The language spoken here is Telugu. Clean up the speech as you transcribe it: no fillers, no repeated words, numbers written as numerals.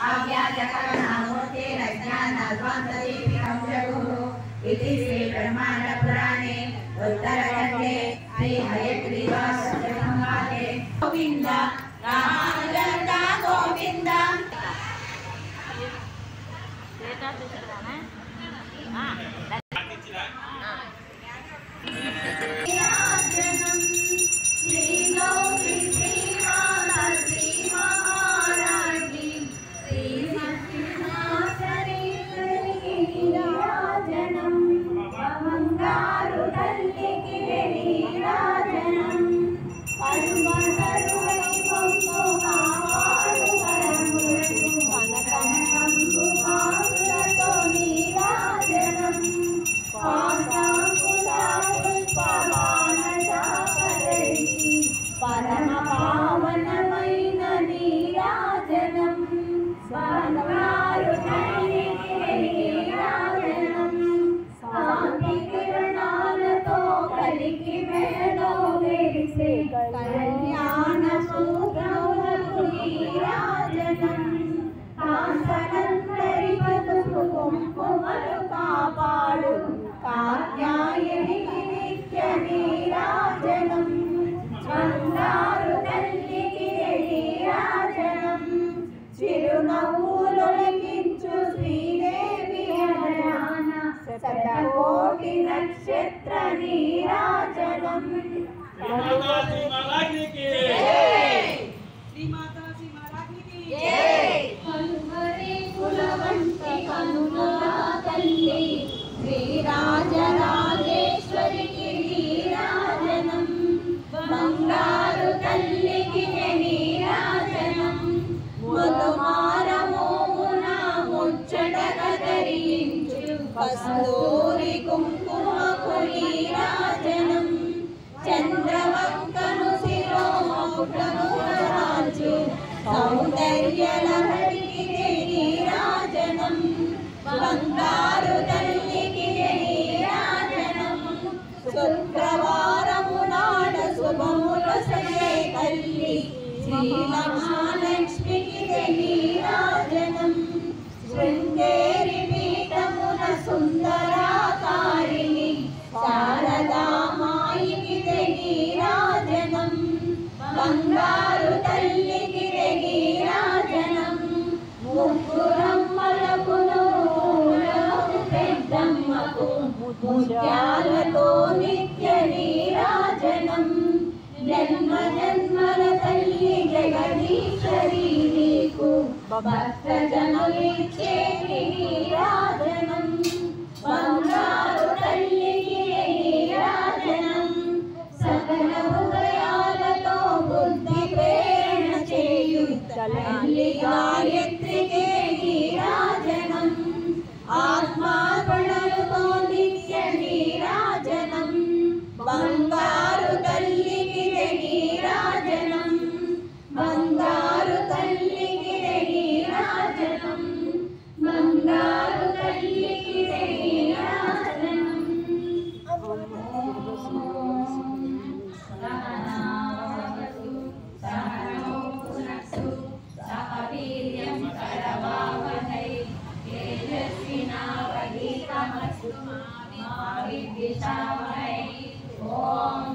अव्याजकरणामूर्तिरज्ञानाद्वान्तदीपिकं जगुः इति श्रीब्रह्माण्डपुराणे उत्तरखण्डे श्रीहयग्रीवासंवादे गोविन्द रामानुजन्द गोविन्द शतकोटि नक्षत्र नीराजनम माता महारानी की श्री माता महारानी की जय हनुमरे कुलवंती कनुला तल्ली श्री राजराजेश्वरी की नीराजनम बंगारू तल्ली की नीराजनम मधुमारमोमुना मुच्चटगदरिंचु कस्तूरी कुंकुमకు నీరాజనం చంద్రవంకను శిరోముఖము రాజు సౌందర్యలహరికి నీరాజనం బంగారు తల్లికి నీరాజనం శుక్రవారము నాడ శుభములు సగే తల్లి శ్రీ మహాలక్ష్మికి నీరాజనం శృంగేరి పీఠమున సుందరాకారిణి శారదామాయికి నీరాజనం బంగారు తల్లికి నీరాజనం ముగ్గురమ్మలకు పెద్దమ్మకు ముత్యాలతో నిత్య నీరాజనం జన్మ జన్మల తల్లి జగదీశ్వరి నీకు భక్త జనులిచ్చే నీరాజనం బంగారు తల్లికి నీరాజనం సకల హృదయాలతో బుద్ధి ప్రేరణ చేయు తల్లి గాయత్రికి నీరాజనం ఆత్మార్పణలతో నిత్య నీరాజనం బంగారు తల్లికి నీరాజనం బంగారు తల్లికి నీరాజనం బంగారు తల్లికి నీరాజనం సహనావతు సహనౌ పునఃసు సహ వీర్యం కరవావహై తేజస్వినావధీతమస్తు మా విద్విషావహై ఓం